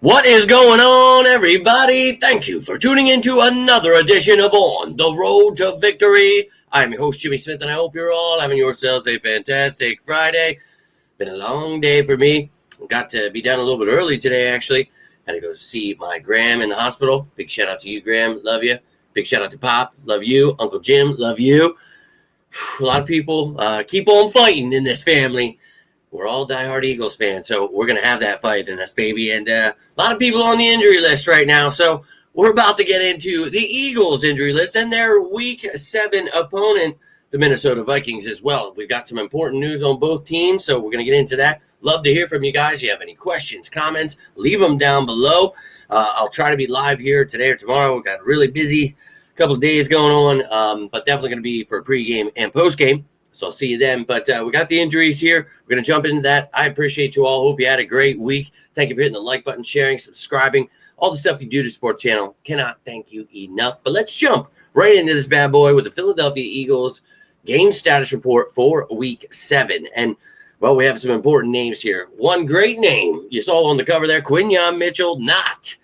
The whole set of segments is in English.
What is going on, everybody? Thank you for tuning into another edition of On the Road to Victory. I'm your host, Jimmy Smith, and I hope you're all having yourselves a fantastic Friday. Been a long day for me. Got to be done a little bit early today, actually. Had to go see my Graham in the hospital. Big shout out to you, Graham. Love you. Big shout out to Pop. Love you. Uncle Jim. Love you. A lot of people keep on fighting in this family. We're all diehard Eagles fans, so we're going to have that fight in us, baby. And a lot of people on the injury list right now, so we're about to get into the Eagles injury list and their Week 7 opponent, the Minnesota Vikings, as well. We've got some important news on both teams, so we're going to get into that. Love to hear from you guys. If you have any questions, comments, leave them down below. I'll try to be live here today or tomorrow. We've got a really busy couple of days going on, but definitely going to be for pregame and postgame. So I'll see you then. But we got the injuries here. We're going to jump into that. I appreciate you all. Hope you had a great week. Thank you for hitting the like button, sharing, subscribing, all the stuff you do to support the channel. Cannot thank you enough. But let's jump right into this bad boy with the Philadelphia Eagles game status report for Week 7. And, well, we have some important names here. One great name you saw on the cover there, Quinyon Mitchell, not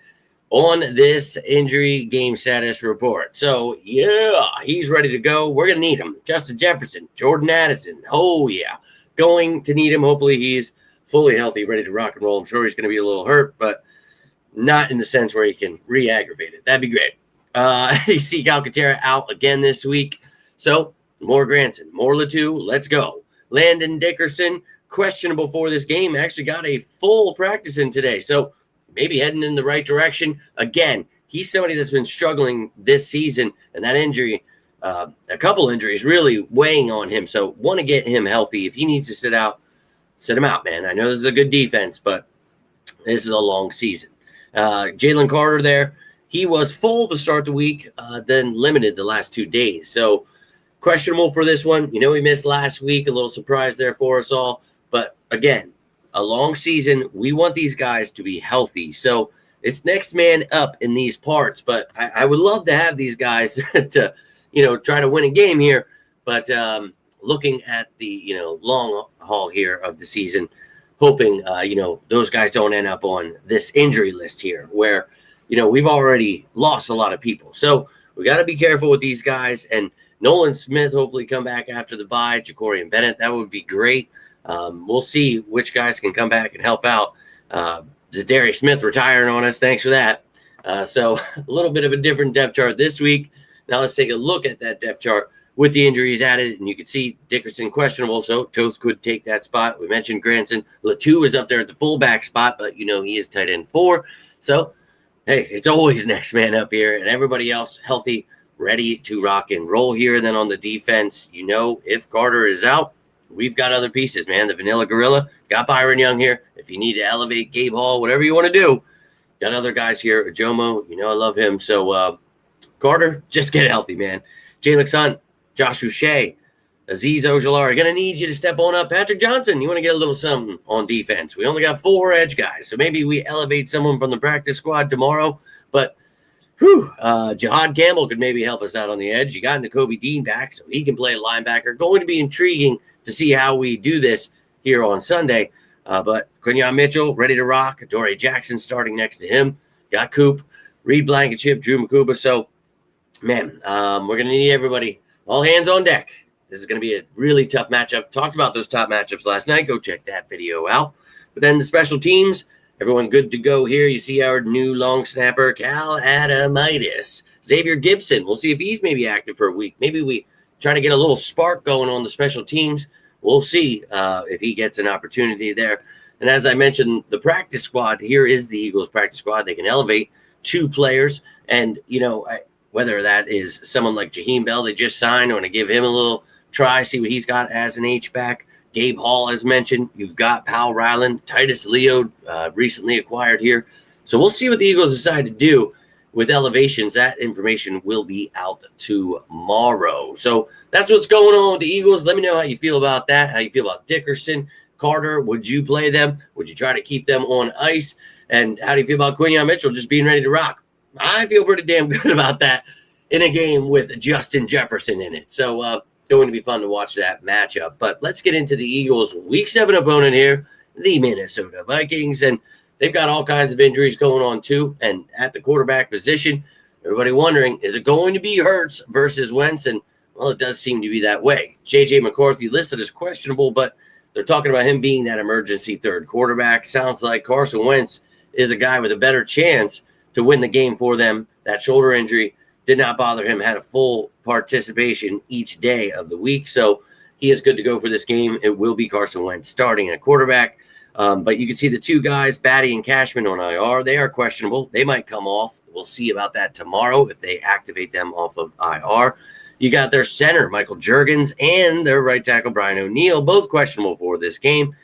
on this injury game status report. So, yeah, he's ready to go. We're going to need him. Justin Jefferson, Jordan Addison. Oh, yeah. Going to need him. Hopefully he's fully healthy, ready to rock and roll. I'm sure he's going to be a little hurt, but not in the sense where he can re-aggravate it. That'd be great. You see Calcaterra out again this week. So, more Granson, more Latu. Let's go. Landon Dickerson, questionable for this game. Actually got a full practice in today. So, maybe heading in the right direction. Again, he's somebody that's been struggling this season, and that injury, a couple injuries, really weighing on him. So want to get him healthy. If he needs to sit out, sit him out, man. I know this is a good defense, but this is a long season. Jalen Carter there, he was full to start the week, then limited the last 2 days. So questionable for this one. You know, he missed last week. A little surprise there for us all. But again, a long season. We want these guys to be healthy. So it's next man up in these parts. But I would love to have these guys to, try to win a game here. But looking at the, long haul here of the season, hoping, those guys don't end up on this injury list here where, we've already lost a lot of people. So we got to be careful with these guys. And Nolan Smith hopefully come back after the bye. Ja'Cory Bennett, that would be great. We'll see which guys can come back and help out. Zadarius Smith retiring on us. Thanks for that. So a little bit of a different depth chart this week. Now let's take a look at that depth chart with the injuries added. And you can see Dickerson questionable, so Toth could take that spot. We mentioned Granson. Latu is up there at the fullback spot, but, he is tight end 4. So, hey, it's always next man up here. And everybody else healthy, ready to rock and roll here. And then on the defense, if Carter is out, we've got other pieces, man. The Vanilla Gorilla, got Byron Young here. If you need to elevate Gabe Hall, whatever you want to do, got other guys here. Jomo, I love him. So, Carter, just get healthy, man. Jalen Hunt, Josh Uche, Azeez Ojulari, going to need you to step on up. Patrick Johnson, you want to get a little something on defense. We only got 4 edge guys, so maybe we elevate someone from the practice squad tomorrow. But, Jihad Campbell could maybe help us out on the edge. You got Nakobe Dean back, so he can play a linebacker. Going to be intriguing to see how we do this here on Sunday. But Quinyon Mitchell, ready to rock. Dory Jackson starting next to him. Got Coop, Reed Blankenship, Drew Makuba. So, man, we're going to need everybody. All hands on deck. This is going to be a really tough matchup. Talked about those top matchups last night. Go check that video out. But then the special teams, everyone good to go here. You see our new long snapper, Cal Adamitis. Xavier Gibson. We'll see if he's maybe active for a week. Maybe we try to get a little spark going on the special teams. We'll see if he gets an opportunity there. And as I mentioned, the practice squad, here is the Eagles practice squad. They can elevate 2 players. And, whether that is someone like Jaheim Bell they just signed, I want to give him a little try, see what he's got as an H-back. Gabe Hall, as mentioned. You've got Powell Ryland, Titus Leo, recently acquired here. So we'll see what the Eagles decide to do with elevations. That information will be out tomorrow. So that's what's going on with the Eagles. Let me know how you feel about that, how you feel about Dickerson, Carter. Would you play them? Would you try to keep them on ice? And how do you feel about Quinyon Mitchell just being ready to rock? I feel pretty damn good about that in a game with Justin Jefferson in it. So going to be fun to watch that matchup. But let's get into the Eagles' Week 7 opponent here, the Minnesota Vikings. And they've got all kinds of injuries going on too. And at the quarterback position, everybody wondering, is it going to be Hurts versus Wentz? And, well, it does seem to be that way. J.J. McCarthy listed as questionable, but they're talking about him being that emergency third quarterback. Sounds like Carson Wentz is a guy with a better chance to win the game for them. That shoulder injury did not bother him, had a full participation each day of the week. So he is good to go for this game. It will be Carson Wentz starting at quarterback. But you can see the two guys, Batty and Cashman, on IR. They are questionable. They might come off. We'll see about that tomorrow if they activate them off of IR. You got their center, Michael Juergens, and their right tackle, Brian O'Neill, both questionable for this game.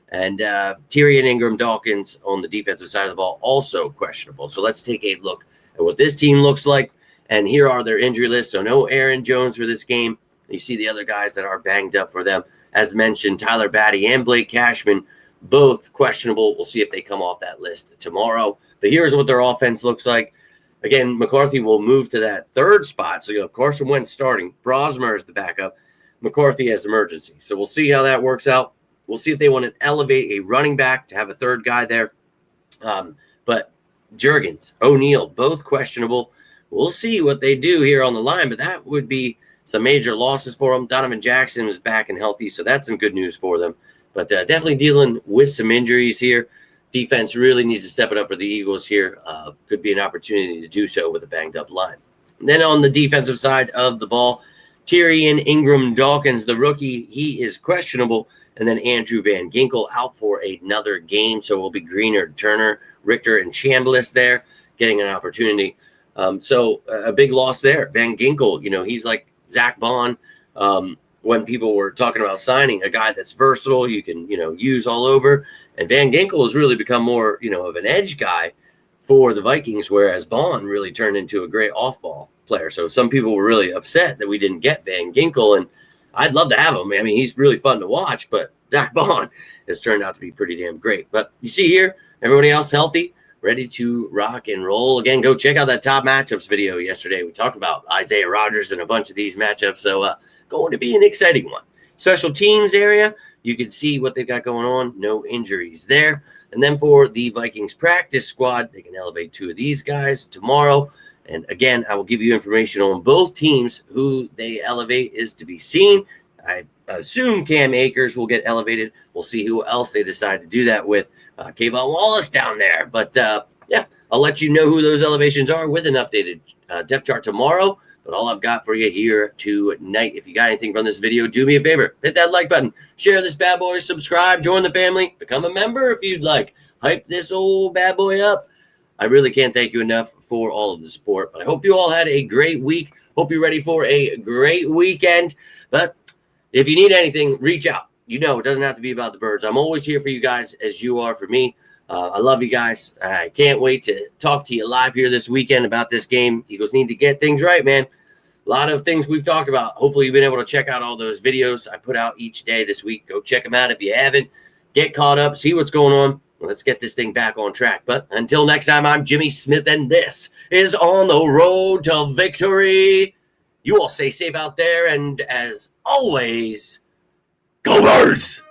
And Tyrion Ingram-Dawkins on the defensive side of the ball, also questionable. So let's take a look at what this team looks like. And here are their injury lists. So no Aaron Jones for this game. You see the other guys that are banged up for them. As mentioned, Tyler Batty and Blake Cashman, both questionable. We'll see if they come off that list tomorrow. But here's what their offense looks like. Again, McCarthy will move to that third spot. So you have Carson Wentz starting. Brosmer is the backup. McCarthy as emergency. So we'll see how that works out. We'll see if they want to elevate a running back to have a third guy there. But Juergens, O'Neill, both questionable. We'll see what they do here on the line, but that would be some major losses for them. Donovan Jackson was back and healthy, so that's some good news for them. But definitely dealing with some injuries here. Defense really needs to step it up for the Eagles here. Could be an opportunity to do so with a banged-up line. And then on the defensive side of the ball, Tyrion Ingram-Dawkins, the rookie, he is questionable. And then Andrew Van Ginkel out for another game. So it will be Greener, Turner, Richter, and Chambliss there getting an opportunity. So a big loss there. Van Ginkel, he's like Zach Bond when people were talking about signing a guy that's versatile, you can, use all over. And Van Ginkel has really become more, of an edge guy for the Vikings, whereas Bond really turned into a great off-ball player. So some people were really upset that we didn't get Van Ginkel, and I'd love to have him. I mean, he's really fun to watch, but Zach Bond has turned out to be pretty damn great. But you see here, everybody else healthy, ready to rock and roll. Again, go check out that top matchups video yesterday. We talked about Isaiah Rodgers and a bunch of these matchups, so going to be an exciting one. Special teams area, you can see what they've got going on. No injuries there. And then for the Vikings practice squad, they can elevate two of these guys tomorrow. And again, I will give you information on both teams. Who they elevate is to be seen. I assume Cam Akers will get elevated. We'll see who else they decide to do that with. Kayvon Wallace down there. But, yeah, I'll let you know who those elevations are with an updated depth chart tomorrow. But all I've got for you here tonight, if you got anything from this video, do me a favor. Hit that like button. Share this bad boy. Subscribe. Join the family. Become a member if you'd like. Hype this old bad boy up. I really can't thank you enough for all of the support. But I hope you all had a great week. Hope you're ready for a great weekend. But if you need anything, reach out. It doesn't have to be about the birds. I'm always here for you guys as you are for me. I love you guys. I can't wait to talk to you live here this weekend about this game. Eagles need to get things right, man. A lot of things we've talked about. Hopefully you've been able to check out all those videos I put out each day this week. Go check them out if you haven't. Get caught up. See what's going on. Let's get this thing back on track. But until next time, I'm Jimmy Smith, and this is On the Road to Victory. You all stay safe out there, and as always, go Birds!